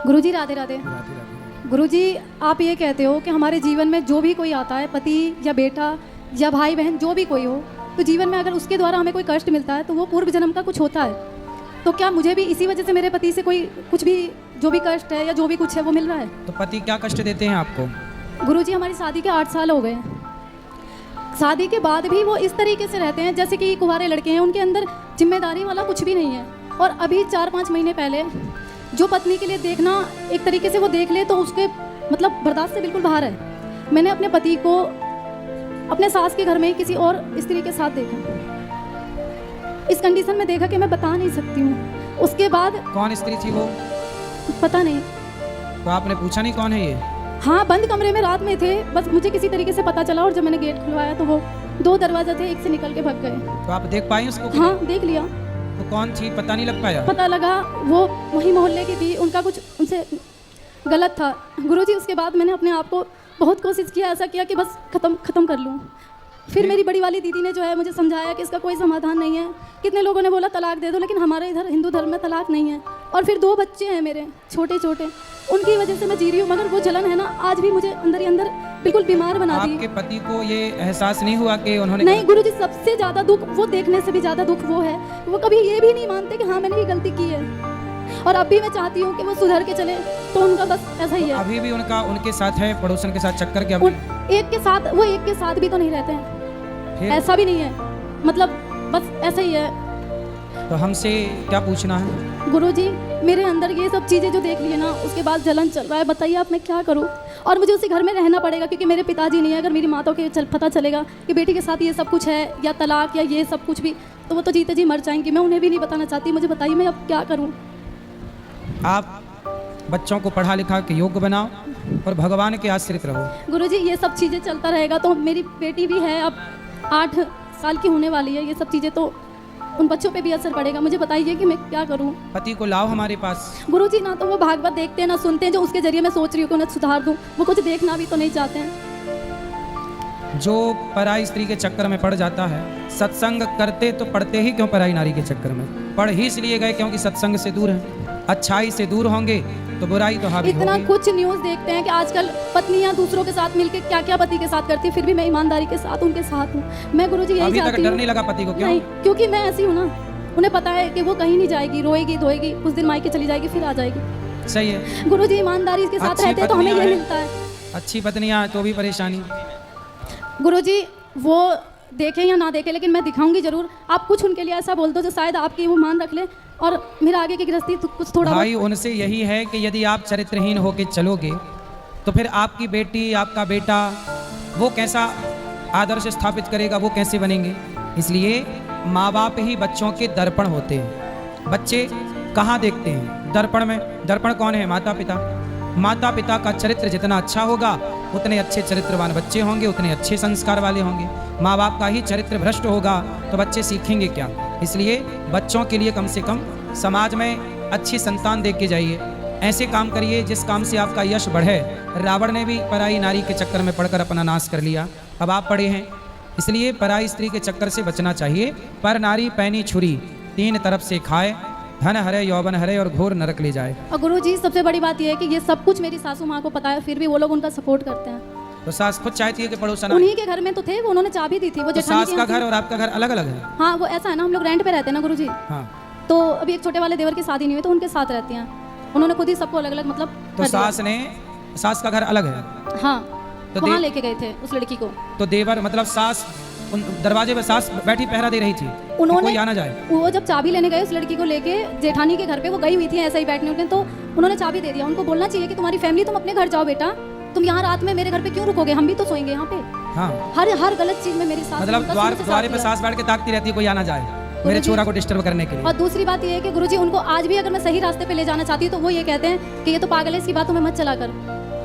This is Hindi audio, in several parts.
गुरुजी राधे राधे। गुरुजी आप ये कहते हो कि हमारे जीवन में जो भी कोई आता है, पति या बेटा या भाई बहन जो भी कोई हो, तो जीवन में अगर उसके द्वारा हमें कोई कष्ट मिलता है तो वो पूर्व जन्म का कुछ होता है। तो क्या मुझे भी इसी वजह से मेरे पति से कोई कुछ भी जो भी कष्ट है या जो भी कुछ है वो मिल रहा है? तो पति क्या कष्ट देते हैं आपको? गुरुजी हमारी शादी के 8 साल हो गए। शादी के बाद भी वो इस तरीके से रहते हैं जैसे कि कुंवारे लड़के हैं, उनके अंदर जिम्मेदारी वाला कुछ भी नहीं है। और अभी 4-5 महीने पहले जो पत्नी के लिए देखना एक तरीके से वो देख ले तो उसके मतलब बर्दाश्त से बिल्कुल बाहर है। मैंने अपने पति को अपने सास के घर में किसी और स्त्री के साथ देखा, इस कंडीशन में देखा कि मैं बता नहीं सकती हूँ। उसके बाद कौन स्त्री थी वो? पता नहीं। तो आपने पूछा नहीं कौन है ये? हाँ, बंद कमरे में रात में थे, बस मुझे किसी तरीके से पता चला और जब मैंने गेट खुलवाया तो वो 2 दरवाजे थे, एक से निकल के भाग गए। तो आप देख पाई उसको? हाँ देख लिया। तो कौन थी पता नहीं लग पाया? पता लगा वो वही मोहल्ले की थी, उनका कुछ उनसे गलत था। गुरुजी उसके बाद मैंने अपने आप को बहुत कोशिश किया, ऐसा किया कि बस ख़त्म कर लूँ। फिर मेरी बड़ी वाली दीदी ने जो है मुझे समझाया कि इसका कोई समाधान नहीं है। कितने लोगों ने बोला तलाक दे दो, लेकिन हमारे इधर हिंदू धर्म में तलाक नहीं है। और फिर 2 बच्चे हैं मेरे छोटे छोटे, उनकी वजह से मैं जी रही हूँ, मगर वो जलन है ना आज भी मुझे अंदर ही अंदर बिल्कुल बीमार बना दी। आपके पति को ये एहसास नहीं हुआ कि उन्होंने? नहीं गुरुजी, सबसे ज़्यादा दुख वो देखने से भी ज़्यादा दुख वो है, वो कभी ये भी नहीं मानते कि हाँ मैंने ये गलती की है। और अब भी मैं चाहती हूँ कि वो सुधर के चले, तो उनका बस ऐसा ही है। अभी भी उनके साथ है पड़ोसन के साथ चक्कर के? एक के साथ, वो एक के साथ भी तो नहीं रहते हैं, ऐसा भी नहीं है, मतलब बस ऐसा ही है। तो हमसे क्या पूछना है? गुरुजी मेरे अंदर ये सब चीज़ें जो देख ली है ना, उसके बाद जलन चल रहा है, बताइए आप मैं क्या करूं? और मुझे उसी घर में रहना पड़ेगा क्योंकि मेरे पिताजी नहीं है। अगर मेरी माता को पता चलेगा कि बेटी के साथ ये सब कुछ है या तलाक या ये सब कुछ भी, तो वो तो जीते जी मर जाएंगी। मैं उन्हें भी नहीं बताना चाहती। मुझे बताइए मैं अब क्या करूँ? आप बच्चों को पढ़ा लिखा के योग्य बनाओ और भगवान के आश्रित रहो। गुरुजी ये सब चीज़ें चलता रहेगा तो मेरी बेटी भी है, अब 8 साल की होने वाली है, ये सब चीज़ें तो उन बच्चों पे भी असर पड़ेगा। मुझे बताइए कि मैं क्या करूं? पति को लाओ हमारे पास। गुरुजी ना तो वो भागवत देखते हैं ना सुनते हैं, जो उसके जरिए मैं सोच रही हूँ कि उन्हें सुधार दूं, वो कुछ देखना भी तो नहीं चाहते हैं। जो पराई स्त्री के चक्कर में पड़ जाता है, सत्संग करते तो पढ़ते ही क्यों पराई नारी के चक्कर में? पढ़ ही इसलिए गए क्योंकि सत्संग से दूर है। अच्छाई से दूर होंगे तो बुराई तो हावी होगी। इतना कुछ न्यूज़ देखते हैं कि आजकल पत्नियां दूसरों के साथ मिलकर क्या क्या पति के साथ करती है, फिर भी मैं ईमानदारी के साथ उनके साथ हूँ। मैं गुरुजी यही चाहती हूँ। अभी तक डर नहीं लगा पति को? क्यों? नहीं, क्योंकि मैं ऐसी हूँ ना, उन्हें पता है कि वो कहीं नहीं जाएगी, रोएगी धोएगी, कुछ दिन मायके चली जाएगी फिर आ जाएगी। सही है। गुरुजी ईमानदारी के साथ रहते तो हमें ये मिलता है। अच्छी पत्नियां तो भी परेशानी। गुरुजी वो देखें या ना देखें, लेकिन मैं दिखाऊंगी जरूर। आप कुछ उनके लिए ऐसा बोल दो जो शायद आपकी वो मान रख ले और मेरा आगे की गृहस्थी कुछ थोड़ा भाई उनसे यही है कि यदि आप चरित्रहीन होकर चलोगे तो फिर आपकी बेटी आपका बेटा वो कैसा आदर्श स्थापित करेगा, वो कैसे बनेंगे? इसलिए माँ बाप ही बच्चों के दर्पण होते हैं। बच्चे कहाँ देखते हैं? दर्पण में। दर्पण कौन है? माता पिता। माता पिता का चरित्र जितना अच्छा होगा उतने अच्छे चरित्रवान बच्चे होंगे, उतने अच्छे संस्कार वाले होंगे। माँ बाप का ही चरित्र भ्रष्ट होगा तो बच्चे सीखेंगे क्या? इसलिए बच्चों के लिए कम से कम समाज में अच्छी संतान देख के जाइए, ऐसे काम करिए जिस काम से आपका यश बढ़े। रावण ने भी पराई नारी के चक्कर में पड़कर अपना नाश कर लिया, अब आप पड़े हैं। इसलिए पराई स्त्री के चक्कर से बचना चाहिए। पर नारी पैनी छुरी 3 तरफ से खाए, धन हरे यौवन हरे और घोर नरक ले जाए। और गुरुजी सबसे बड़ी बात यह है कि ये सब कुछ मेरी सासू माँ को पता है, फिर भी वो लोग उनका सपोर्ट करते हैं। तो सास खुद चाहती है कि पड़ोसन? उन्हीं के घर में तो थे, वो उन्होंने चाबी दी थी। वो तो सास का घर और आपका घर अलग अलग है? हाँ वो ऐसा है ना, हम लोग रेंट पे रहते हैं ना गुरुजी। हाँ। तो अभी एक छोटे वाले देवर की शादी नहीं हुई तो उनके साथ रहती हैं। उन्होंने खुद ही सबको अलग अलग मतलब तो सास का घर अलग है? हाँ तो वहाँ लेके गए थे उस लड़की को। तो देवर मतलब सास उन दरवाजे पे सास बैठी पहरा दे रही थी, उन्होंने कोई आना जाए। वो जब चाबी लेने गए उस लड़की को लेके जेठानी के घर पे, वो गई हुई थी ऐसे ही बैठने उठने, तो उन्होंने चाबी दे दिया। उनको बोलना चाहिए कि तुम्हारी फैमिली तुम अपने घर जाओ बेटा, तुम यहाँ रात में मेरे घर पे क्यों रुकोगे, हम भी तो सोएंगे यहाँ पे। हाँ। हर गलत चीज में मेरी सास मतलब द्वारे पे सास बैठ के ताकती रहती है कोई आना जाए मेरे छोरा को डिस्टर्ब करने के लिए। और दूसरी बात ये है कि गुरुजी उनको आज भी अगर मैं सही रास्ते पे ले जाना चाहती हूँ तो वो ये कहते हैं कि ये तो पागल है, इसकी बातों में मत चला कर,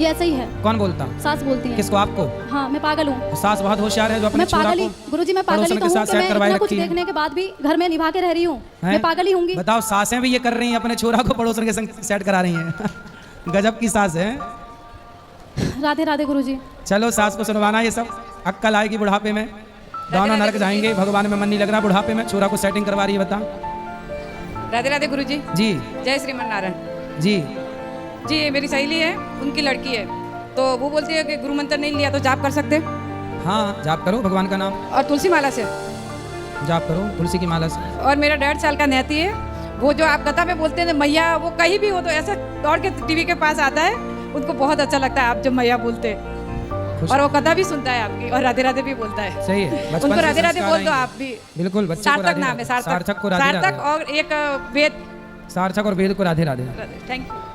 ये ऐसा ही है। कौन बोलता? सास बोलती है। किसको? आपको? हाँ मैं पागल हूँ। तो सास बहुत होशियार है जो अपने मैं छोरा पागल ही को गुरुजी, मैं पागल ही पड़ोसन के कहूँ साथ कि सेट मैं करवाए इतना कुछ रखी है। देखने के बाद भी घर में निभा के रह रही हूँ, मैं पागल ही हूँगी। बताओ, सासें भी ये कर रही हैं, अपने छोरा को पड़ोसन के संग सेट करा रही हैं। गजब की सास है। राधे राधे गुरुजी। चलो सास को सुनवाना ये सब, अक्कल आएगी बुढ़ापे में, दोनों नरक जाएंगे, भगवान में मन नहीं लग रहा बुढ़ापे में। छोरा को सेटिंग करवा रही है, बता। राधे राधे गुरुजी। जी जय श्रीमन नारायण। जी। जी ये मेरी सहेली है, उनकी लड़की है, तो वो बोलती है कि गुरु मंत्र नहीं लिया तो जाप कर सकते हैं। हाँ, जाप करो भगवान का नाम, और तुलसी माला से। जाप करो तुलसी की माला से। और मेरा 1.5 साल का नेती है, वो जो आप कथा में बोलते हैं मैया, वो कहीं भी हो तो ऐसे दौड़ के टीवी के पास आता है, उनको बहुत अच्छा लगता है आप जब मैया बोलते हैं, और वो कथा भी सुनता है आपकी, और राधे राधे भी बोलता है। सही है, बचपन उनको से राधे राधे संस्कार बोल दो आएंगे। आप भी। बिल्कुल, बच्चे को सार्थक राधे नाम है, राधे। सार्थक को राधे सार्थक राधे। और एक वेद। सार्थक और वेद को राधे राधे। Thank you.